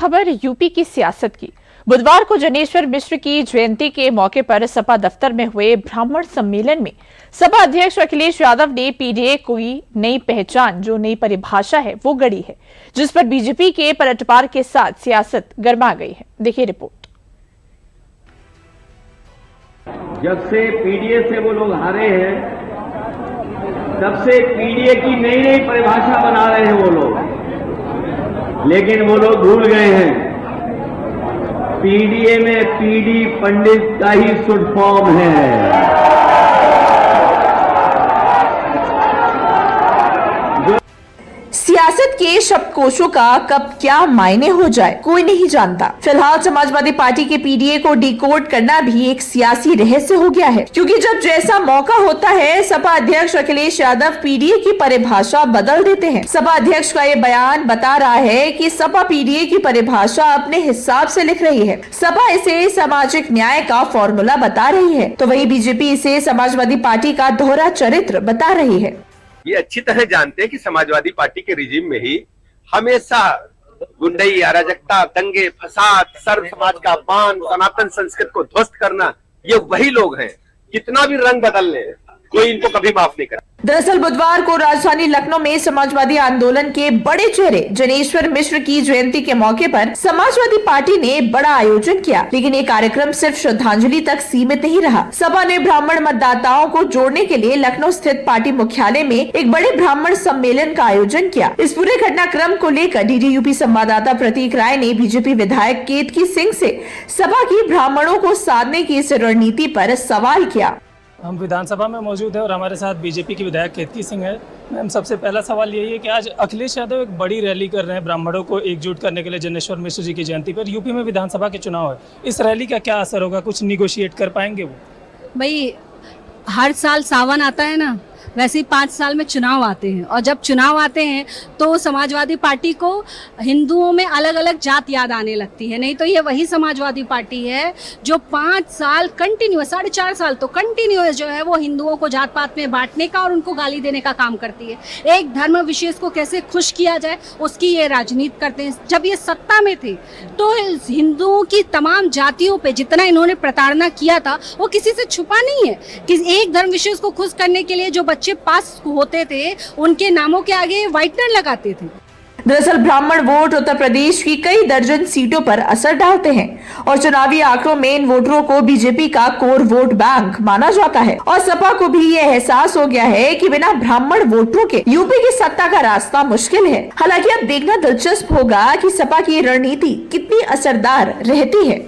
खबर यूपी की सियासत की। बुधवार को जनेश्वर मिश्र की जयंती के मौके पर सपा दफ्तर में हुए ब्राह्मण सम्मेलन में सपा अध्यक्ष अखिलेश यादव ने पीडीए कोई नई पहचान, जो नई परिभाषा है वो गढ़ी है, जिस पर बीजेपी के पलटवार के साथ सियासत गर्मा गई है। देखिए रिपोर्ट। जब से पीडीए से वो लोग हारे हैं, तब से पीडीए की नई नई परिभाषा बना रहे हैं वो लोग, लेकिन वो लोग भूल गए हैं पीडीए में पीडी पंडित का ही शुड फॉर्म है। सियासत के शब्दकोशों का कब क्या मायने हो जाए कोई नहीं जानता। फिलहाल समाजवादी पार्टी के पीडीए को डिकोड करना भी एक सियासी रहस्य हो गया है, क्योंकि जब जैसा मौका होता है सपा अध्यक्ष अखिलेश यादव पीडीए की परिभाषा बदल देते हैं। सपा अध्यक्ष का ये बयान बता रहा है कि सपा पीडीए की परिभाषा अपने हिसाब से लिख रही है। सपा इसे सामाजिक न्याय का फॉर्मूला बता रही है, तो वही बीजेपी इसे समाजवादी पार्टी का दोहरा चरित्र बता रही है। ये अच्छी तरह जानते हैं कि समाजवादी पार्टी के रिजीम में ही हमेशा गुंडई, अराजकता, दंगे, फसाद, सर्व समाज का अपमान, सनातन संस्कृति को ध्वस्त करना, ये वही लोग हैं। कितना भी रंग बदल ले, कोई इनको कभी माफ नहीं करा। दरअसल बुधवार को राजधानी लखनऊ में समाजवादी आंदोलन के बड़े चेहरे जनेश्वर मिश्र की जयंती के मौके पर समाजवादी पार्टी ने बड़ा आयोजन किया, लेकिन ये कार्यक्रम सिर्फ श्रद्धांजलि तक सीमित नहीं रहा। सपा ने ब्राह्मण मतदाताओं को जोड़ने के लिए लखनऊ स्थित पार्टी मुख्यालय में एक बड़े ब्राह्मण सम्मेलन का आयोजन किया। इस पूरे घटनाक्रम को लेकर डीडी यूपी संवाददाता प्रतीक राय ने बीजेपी विधायक केतकी सिंह से सपा की ब्राह्मणों को साधने की इस रणनीति पर सवाल किया। हम विधानसभा में मौजूद है और हमारे साथ बीजेपी की विधायक केतकी सिंह है। मैम, सबसे पहला सवाल यही है कि आज अखिलेश यादव एक बड़ी रैली कर रहे हैं ब्राह्मणों को एकजुट करने के लिए जनेश्वर मिश्र जी की जयंती पर। यूपी में विधानसभा के चुनाव है, इस रैली का क्या असर होगा? कुछ निगोशिएट कर पाएंगे वो? भाई, हर साल सावन आता है ना, वैसे ही 5 साल में चुनाव आते हैं, और जब चुनाव आते हैं तो समाजवादी पार्टी को हिंदुओं में अलग अलग जात याद आने लगती है। नहीं तो ये वही समाजवादी पार्टी है जो 5 साल कंटिन्यूअस, 4.5 साल तो कंटिन्यूअस जो है वो हिंदुओं को जात पात में बांटने का और उनको गाली देने का काम करती है। एक धर्म विशेष को कैसे खुश किया जाए उसकी ये राजनीति करते हैं। जब ये सत्ता में थे तो हिंदुओं की तमाम जातियों पे जितना इन्होंने प्रताड़ना किया था वो किसी से छुपा नहीं है। कि एक धर्म विशेष को खुश करने के लिए जो बच्चे पास होते थे उनके नामों के आगे व्हाइटनर लगाते थे। दरअसल ब्राह्मण वोट उत्तर प्रदेश की कई दर्जन सीटों पर असर डालते हैं और चुनावी आंकड़ों में इन वोटरों को बीजेपी का कोर वोट बैंक माना जाता है। और सपा को भी ये एहसास हो गया है कि बिना ब्राह्मण वोटरों के यूपी की सत्ता का रास्ता मुश्किल है। हालांकि अब देखना दिलचस्प होगा कि सपा की रणनीति कितनी असरदार रहती है।